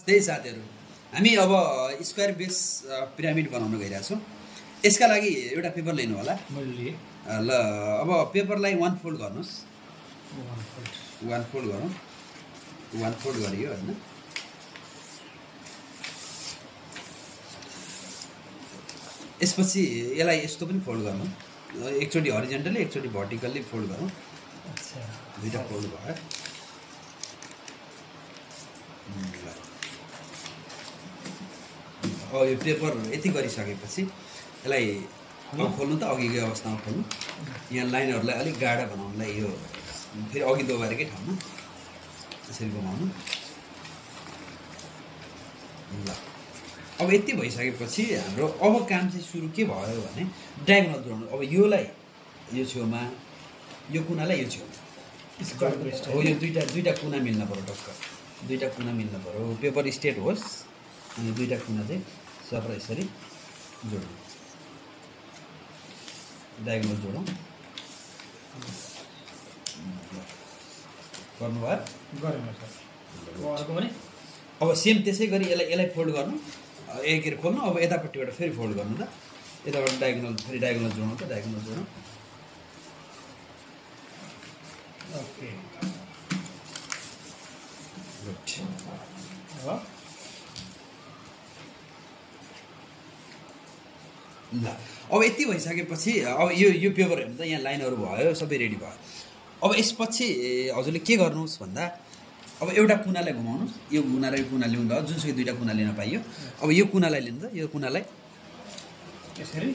त्यही साथीहरू हामी अब स्क्वायर बेस पिरामिड बनाउन गइरहेको छौँ। यसका लागि एउटा पेपर लिनु होला। ल अब पेपरलाई 1 फोल्ड गर्नुहोस्। 1 फोल्ड गरौँ। 1 फोल्ड गरियो होइन। यसपछि यसलाई यस्तो पनि फोल्ड गर्नु, एकचोटि हरिजेन्टली एकचोटि भर्टिकल्ली फोल्ड गरौँ। दुईवटा फोल्ड भयो। अब यो पेपर यति गरिसकेपछि यसलाई खोल्नु त अघिकै अवस्थामा खोल्नु। यहाँ लाइनहरूलाई अलिक गाढा बनाउनुलाई यो फेरि अघि दोबारेकै ठाउँमा यसरी बनाउनु। ल अब यति भइसकेपछि हाम्रो अब काम चाहिँ सुरु के भयो भने डायगोनल जोड्नु। अब योलाई यो छेउमा, यो कुनालाई यो छेउमा हो, यो दुईटा कुना मिल्न पर्यो। टक्क दुईटा कुना मिल्न पर्यो, पेपर स्ट्रेट होस्। अनि दुईटा कुना चाहिँ सर यसरी जोड्नु, डायगोनल जोडौँ। गर्नुभयो। अब सेम त्यसै गरी यसलाई फोल्ड गर्नु, एक खोल्नु। अब यतापट्टिबाट फेरि फोल्ड गर्नु त, यताबाट डायगोनल फेरि डायगोनल जोड्नु त, डायगोनल जोडौँ। Okay good. ल अब यति भइसकेपछि अब यो पेपर हेर्नु त, यहाँ लाइनहरू भयो, सबै रेडी भयो। अब यसपछि हजुरले के गर्नुहोस् भन्दा अब एउटा कुनालाई घुमाउनुहोस्। यो कुना र यो कुना ल्याउँदा जुनसुकै दुईवटा कुना लिन पाइयो। अब यो कुनालाई लिनु त, यो कुनालाई यसरी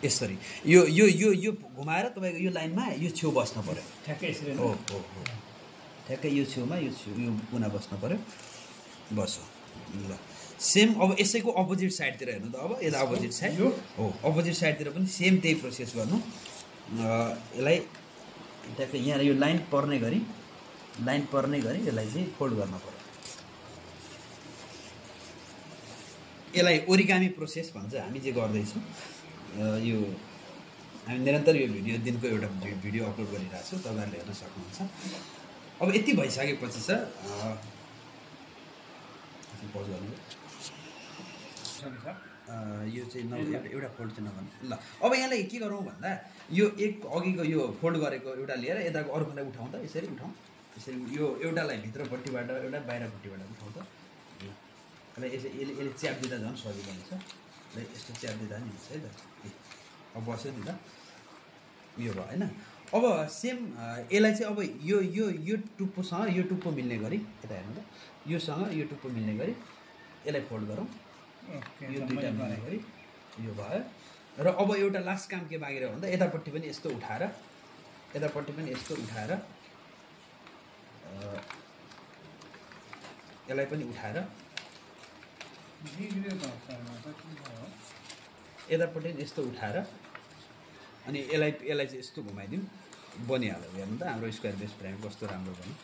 यसरी यो यो यो यो घुमाएर तपाईँको यो लाइनमा यो छेउ बस्न पर्यो। ठ्याक्कै यसरी हो हो हो, ठ्याक्कै यो छेउमा यो कुना बस्न पर्यो। बस्यो। ल सेम अब यसैको अपोजिट साइडतिर हेर्नु त। अब यता अपोजिट साइड हो, अपोजिट साइडतिर पनि सेम त्यही प्रोसेस गर्नु। यसलाई ट्याक्कै यहाँ यो लाइन पर्ने गरी यसलाई चाहिँ फोल्ड गर्न पर्यो। यसलाई ओरिगामी प्रोसेस भन्छ। हामी चाहिँ गर्दैछौँ यो, हामी निरन्तर यो दिनको एउटा भिडियो अपलोड गरिरहेको छौँ, तपाईँहरूले हेर्न सक्नुहुन्छ। अब यति भइसकेपछि चाहिँ पज गर्नु। यो चाहिँ एउटा फोल्ड चाहिँ नगर्नु। ल अब यहाँलाई के गरौँ भन्दा यो एक अघिको यो फोल्ड गरेको एउटा लिएर यताको अर्कोलाई उठाउँ त, यसरी उठाउँ। यसरी यो एउटालाई भित्रपट्टिबाट एउटा बाहिरपट्टिबाट उठाउँ त। ल यसले च्याप दिँदा झन् सजिलो हुन्छ। ल यस्तो च्याप दिँदा नि हुन्छ है त। अब बस्यो नि त, यो भयो होइन। अब सेम यसलाई चाहिँ अब यो टुप्पोसँग यो टुप्पो मिल्ने गरी, यता हेर्नु त, योसँग यो टुप्पो मिल्ने गरी यसलाई फोल्ड गरौँ। यो दुईवटा मिल्ने गरी यो भयो। र अब एउटा लास्ट काम के बाँकी रह्यो भन्दा यतापट्टि पनि यस्तो उठाएर, यतापट्टि पनि यस्तो उठाएर, यसलाई पनि उठाएर यतापट्टि यस्तो उठाएर अनि यसलाई चाहिँ यस्तो घुमाइदिउँ, बनिहाल्यो। हेर्नु त हाम्रो स्क्वायर बेस पिरामिड कस्तो राम्रो बन्यो।